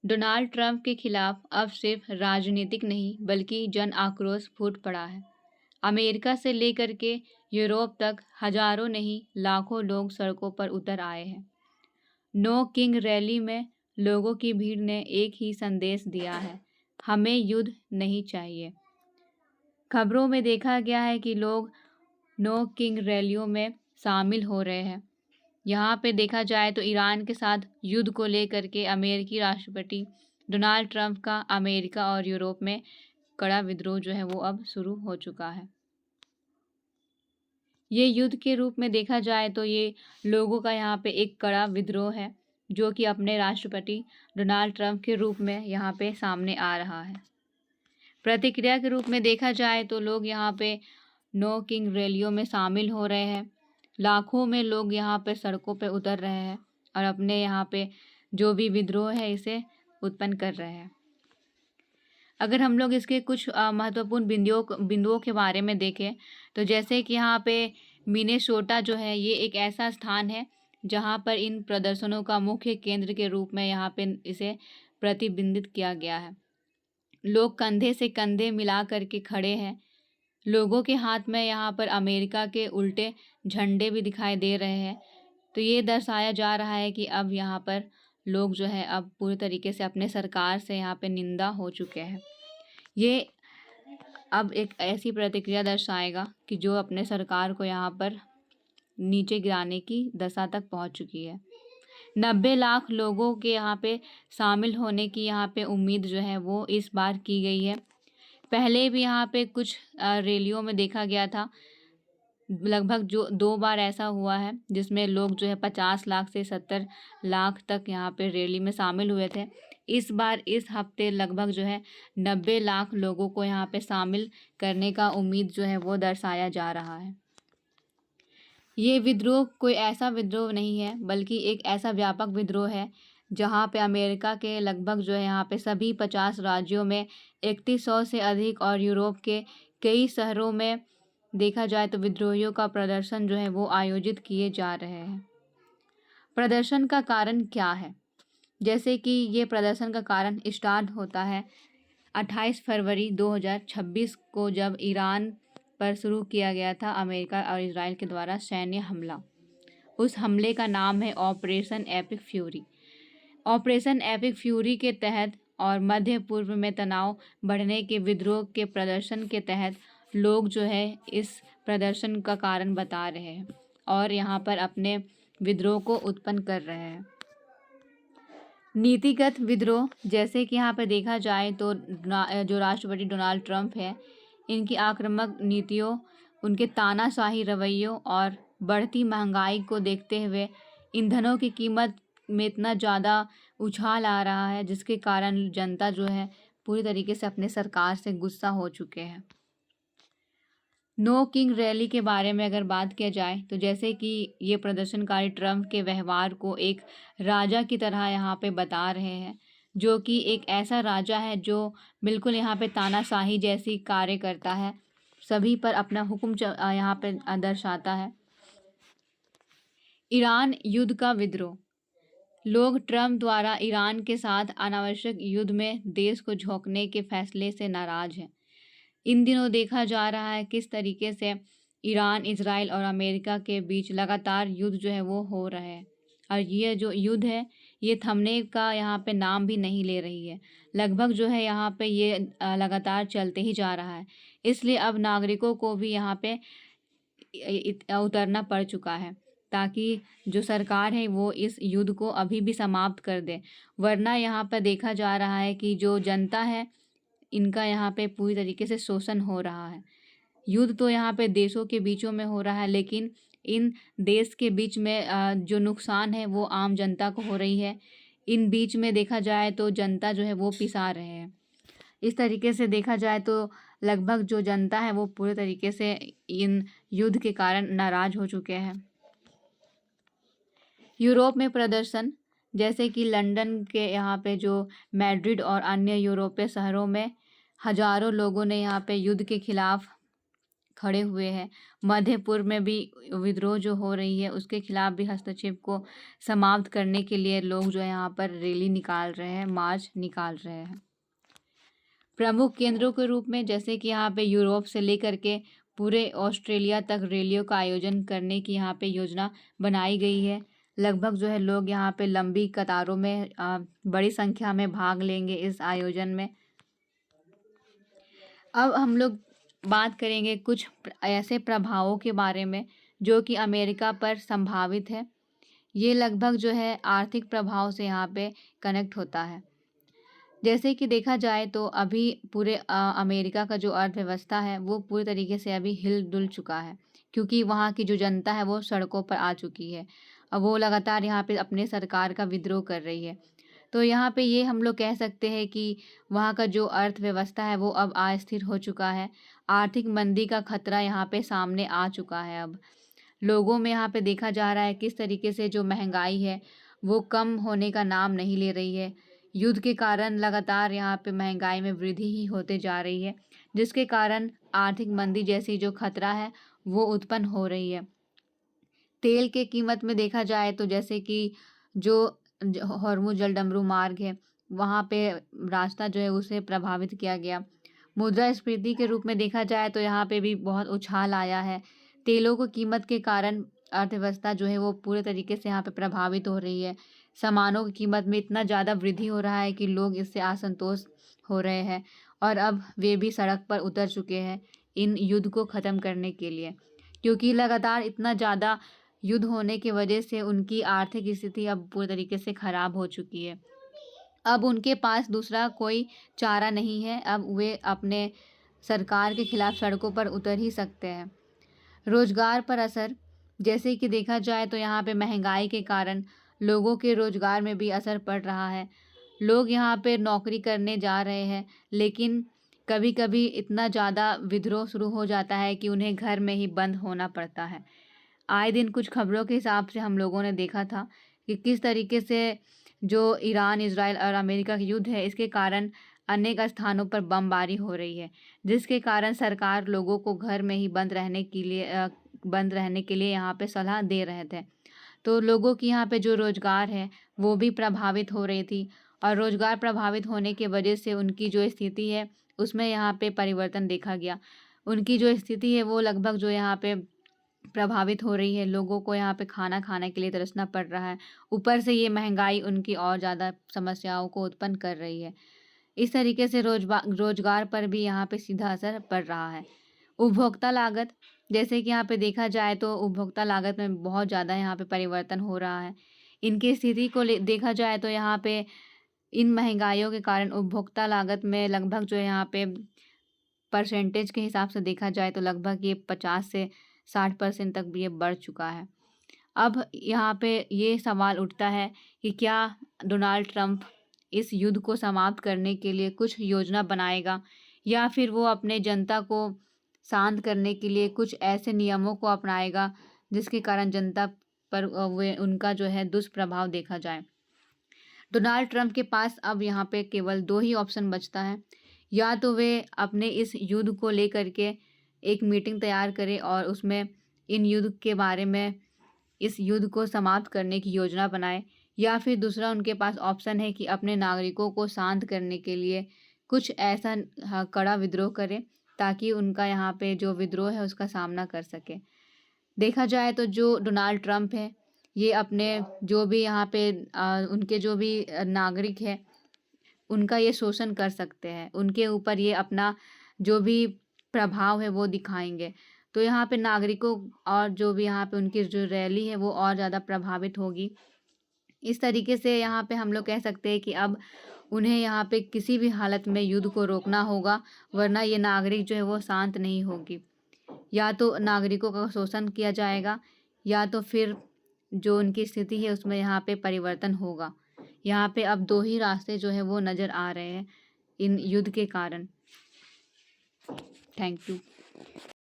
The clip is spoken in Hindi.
डोनाल्ड ट्रंप के खिलाफ अब सिर्फ राजनीतिक नहीं बल्कि जन आक्रोश फूट पड़ा है। अमेरिका से लेकर के यूरोप तक हजारों नहीं लाखों लोग सड़कों पर उतर आए हैं। नो किंग रैली में लोगों की भीड़ ने एक ही संदेश दिया है, हमें युद्ध नहीं चाहिए। खबरों में देखा गया है कि लोग नो किंग रैलियों में शामिल हो रहे हैं। यहाँ पे देखा जाए तो ईरान के साथ युद्ध को लेकर के अमेरिकी राष्ट्रपति डोनाल्ड ट्रंप का अमेरिका और यूरोप में कड़ा विद्रोह जो है वो अब शुरू हो चुका है। ये युद्ध के रूप में देखा जाए तो ये लोगों का यहाँ पे एक कड़ा विद्रोह है जो कि अपने राष्ट्रपति डोनाल्ड ट्रंप के रूप में यहाँ पे सामने आ रहा है। प्रतिक्रिया के रूप में देखा जाए तो लोग यहाँ पे नो किंग रैलियों में शामिल हो रहे हैं। लाखों में लोग यहाँ पे सड़कों पे उतर रहे हैं और अपने यहाँ पे जो भी विद्रोह है इसे उत्पन्न कर रहे हैं। अगर हम लोग इसके कुछ महत्वपूर्ण बिंदुओं के बारे में देखें तो जैसे कि यहाँ पे मिनेसोटा जो है ये एक ऐसा स्थान है जहाँ पर इन प्रदर्शनों का मुख्य केंद्र के रूप में यहाँ पे इसे प्रतिबिंबित किया गया है। लोग कंधे से कंधे मिला करके खड़े हैं। लोगों के हाथ में यहाँ पर अमेरिका के उल्टे झंडे भी दिखाई दे रहे हैं। तो ये दर्शाया जा रहा है कि अब यहाँ पर लोग जो है अब पूरी तरीके से अपने सरकार से यहाँ पे निंदा हो चुके हैं। ये अब एक ऐसी प्रतिक्रिया दर्शाएगा कि जो अपने सरकार को यहाँ पर नीचे गिराने की दशा तक पहुँच चुकी है। 90 लाख लोगों के यहाँ पे शामिल होने की यहाँ पे उम्मीद जो है वो इस बार की गई है। पहले भी यहाँ पे कुछ रैलियों में देखा गया था, लगभग जो 2 बार ऐसा हुआ है जिसमें लोग जो है 50 लाख से 70 लाख तक यहाँ पे रैली में शामिल हुए थे। इस बार इस हफ्ते लगभग जो है 90 लाख लोगों को यहाँ पे शामिल करने का उम्मीद जो है वो दर्शाया जा रहा है। ये विद्रोह कोई ऐसा विद्रोह नहीं है बल्कि एक ऐसा व्यापक विद्रोह है जहाँ पे अमेरिका के लगभग जो है यहाँ पे सभी 50 राज्यों में 3100 से अधिक और यूरोप के कई शहरों में देखा जाए तो विद्रोहियों का प्रदर्शन जो है वो आयोजित किए जा रहे हैं। प्रदर्शन का कारण क्या है? जैसे कि ये प्रदर्शन का कारण स्टार्ट होता है 28 फरवरी 2026 को जब ईरान पर शुरू किया गया था अमेरिका और इजराइल के द्वारा सैन्य हमला। उस हमले का नाम है operation epic fury. Operation epic fury के तहत और मध्य पूर्व में तनाव बढ़ने के विद्रोह के प्रदर्शन के तहत लोग जो है इस प्रदर्शन का कारण बता रहे हैं और यहाँ पर अपने विद्रोह को उत्पन्न कर रहे हैं। नीतिगत विद्रोह जैसे कि यहाँ पर देखा जाए तो जो राष्ट्रपति डोनाल्ड ट्रंप है इनकी आक्रामक नीतियों, उनके तानाशाही रवैयों और बढ़ती महंगाई को देखते हुए ईंधनों की कीमत में इतना ज़्यादा उछाल आ रहा है जिसके कारण जनता जो है पूरी तरीके से अपने सरकार से गुस्सा हो चुके हैं। नो किंग रैली के बारे में अगर बात किया जाए तो जैसे कि ये प्रदर्शनकारी ट्रंप के व्यवहार को एक राजा की तरह यहाँ पे बता रहे हैं, जो कि एक ऐसा राजा है जो बिल्कुल यहाँ पे तानाशाही जैसी कार्य करता है, सभी पर अपना हुक्म यहाँ पे दर्शाता है। ईरान युद्ध का विद्रोह। लोग ट्रंप द्वारा ईरान के साथ अनावश्यक युद्ध में देश को झोंकने के फैसले से नाराज हैं। इन दिनों देखा जा रहा है किस तरीके से ईरान, इजराइल और अमेरिका के बीच लगातार युद्ध जो है वो हो रहा है और ये जो युद्ध है ये थमने का यहाँ पे नाम भी नहीं ले रही है। लगभग जो है यहाँ पे ये लगातार चलते ही जा रहा है। इसलिए अब नागरिकों को भी यहाँ पे उतरना पड़ चुका है ताकि जो सरकार है वो इस युद्ध को अभी भी समाप्त कर दे, वरना यहाँ पर देखा जा रहा है कि जो जनता है इनका यहाँ पे पूरी तरीके से शोषण हो रहा है। युद्ध तो यहाँ पे देशों के बीचों में हो रहा है लेकिन इन देश के बीच में जो नुकसान है वो आम जनता को हो रही है। इन बीच में देखा जाए तो जनता जो है वो पिसा रहे हैं। इस तरीके से देखा जाए तो लगभग जो जनता है वो पूरे तरीके से इन युद्ध के कारण नाराज हो चुके हैं। यूरोप में प्रदर्शन जैसे कि लंदन के यहाँ पे जो मैड्रिड और अन्य यूरोपीय शहरों में हजारों लोगों ने यहाँ पे युद्ध के खिलाफ खड़े हुए हैं। मध्य पूर्व में भी विद्रोह जो हो रही है उसके खिलाफ भी हस्तक्षेप को समाप्त करने के लिए लोग जो है यहाँ पर रैली निकाल रहे हैं, मार्च निकाल रहे हैं। प्रमुख केंद्रों के रूप में जैसे कि यहाँ पे यूरोप से लेकर के पूरे ऑस्ट्रेलिया तक रैलियों का आयोजन करने की यहाँ पे योजना बनाई गई है। लगभग जो है लोग यहाँ पे लंबी कतारों में बड़ी संख्या में भाग लेंगे इस आयोजन में। अब हम लोग बात करेंगे कुछ ऐसे प्रभावों के बारे में जो कि अमेरिका पर संभावित है। ये लगभग जो है आर्थिक प्रभाव से यहाँ पे कनेक्ट होता है। जैसे कि देखा जाए तो अभी पूरे अमेरिका का जो अर्थव्यवस्था है वो पूरी तरीके से अभी हिल डुल चुका है, क्योंकि वहाँ की जो जनता है वो सड़कों पर आ चुकी है। अब वो लगातार यहाँ पे अपने सरकार का विद्रोह कर रही है। तो यहाँ पे ये हम लोग कह सकते हैं कि वहाँ का जो अर्थव्यवस्था है वो अब अस्थिर हो चुका है। आर्थिक मंदी का खतरा यहाँ पे सामने आ चुका है। अब लोगों में यहाँ पे देखा जा रहा है किस तरीके से जो महंगाई है वो कम होने का नाम नहीं ले रही है। युद्ध के कारण लगातार यहाँ पे महंगाई में वृद्धि ही होते जा रही है, जिसके कारण आर्थिक मंदी जैसी जो खतरा है वो उत्पन्न हो रही है। तेल के कीमत में देखा जाए तो जैसे कि जो हॉर्मुज जलडमरू मार्ग है वहाँ पे रास्ता जो है उसे प्रभावित किया गया। मुद्रास्फीति के रूप में देखा जाए तो यहाँ पे भी बहुत उछाल आया है। तेलों की कीमत के कारण अर्थव्यवस्था जो है वो पूरे तरीके से यहाँ पे प्रभावित हो रही है। सामानों की कीमत में इतना ज़्यादा वृद्धि हो रहा है कि लोग इससे असंतोष हो रहे हैं और अब वे भी सड़क पर उतर चुके हैं इन युद्ध को ख़त्म करने के लिए, क्योंकि लगातार इतना ज़्यादा युद्ध होने की वजह से उनकी आर्थिक स्थिति अब पूरी तरीके से ख़राब हो चुकी है। अब उनके पास दूसरा कोई चारा नहीं है, अब वे अपने सरकार के खिलाफ सड़कों पर उतर ही सकते हैं। रोजगार पर असर, जैसे कि देखा जाए तो यहाँ पे महंगाई के कारण लोगों के रोजगार में भी असर पड़ रहा है। लोग यहाँ पे नौकरी करने जा रहे हैं, लेकिन कभी कभी इतना ज़्यादा विद्रोह शुरू हो जाता है कि उन्हें घर में ही बंद होना पड़ता है। आए दिन कुछ खबरों के हिसाब से हम लोगों ने देखा था कि किस तरीके से जो ईरान, इजराइल और अमेरिका का युद्ध है इसके कारण अनेक स्थानों पर बमबारी हो रही है, जिसके कारण सरकार लोगों को घर में ही बंद रहने के लिए यहाँ पे सलाह दे रहे थे। तो लोगों की यहाँ पे जो रोजगार है वो भी प्रभावित हो रही थी और रोजगार प्रभावित होने की वजह से उनकी जो स्थिति है उसमें यहाँ पे परिवर्तन देखा गया। उनकी जो स्थिति है वो लगभग जो यहाँ पे प्रभावित हो रही है। लोगों को यहाँ पे खाना खाने के लिए तरसना पड़ रहा है। ऊपर से ये महंगाई उनकी और ज़्यादा समस्याओं को उत्पन्न कर रही है। इस तरीके से रोजगार पर भी यहाँ पे सीधा असर पड़ रहा है। उपभोक्ता लागत, जैसे कि यहाँ पे देखा जाए तो उपभोक्ता लागत में बहुत ज़्यादा यहाँ पे परिवर्तन हो रहा है। इनकी स्थिति को देखा जाए तो यहाँ पे इन महंगाइयों के कारण उपभोक्ता लागत में लगभग जो है यहाँ पे परसेंटेज के हिसाब से देखा जाए तो लगभग ये 50 से 60% तक भी ये बढ़ चुका है। अब यहाँ पे ये सवाल उठता है कि क्या डोनाल्ड ट्रंप इस युद्ध को समाप्त करने के लिए कुछ योजना बनाएगा या फिर वो अपने जनता को शांत करने के लिए कुछ ऐसे नियमों को अपनाएगा जिसके कारण जनता पर वे उनका जो है दुष्प्रभाव देखा जाए। डोनाल्ड ट्रंप के पास अब यहाँ पे केवल 2 ही ऑप्शन बचता है। या तो वे अपने इस युद्ध को लेकर के एक मीटिंग तैयार करें और उसमें इन युद्ध के बारे में इस युद्ध को समाप्त करने की योजना बनाए, या फिर दूसरा उनके पास ऑप्शन है कि अपने नागरिकों को शांत करने के लिए कुछ ऐसा कड़ा विद्रोह करें ताकि उनका यहाँ पे जो विद्रोह है उसका सामना कर सके। देखा जाए तो जो डोनाल्ड ट्रंप है ये अपने जो भी यहाँ पे उनके जो भी नागरिक है उनका ये शोषण कर सकते हैं, उनके ऊपर ये अपना जो भी प्रभाव है वो दिखाएंगे। तो यहाँ पे नागरिकों और जो भी यहाँ पे उनकी जो रैली है वो और ज़्यादा प्रभावित होगी। इस तरीके से यहाँ पे हम लोग कह सकते हैं कि अब उन्हें यहाँ पे किसी भी हालत में युद्ध को रोकना होगा, वरना ये नागरिक जो है वो शांत नहीं होगी। या तो नागरिकों का शोषण किया जाएगा या तो फिर जो उनकी स्थिति है उसमें यहाँ पे परिवर्तन होगा। यहाँ पे अब 2 ही रास्ते जो है वो नज़र आ रहे हैं इन युद्ध के कारण। Thank you.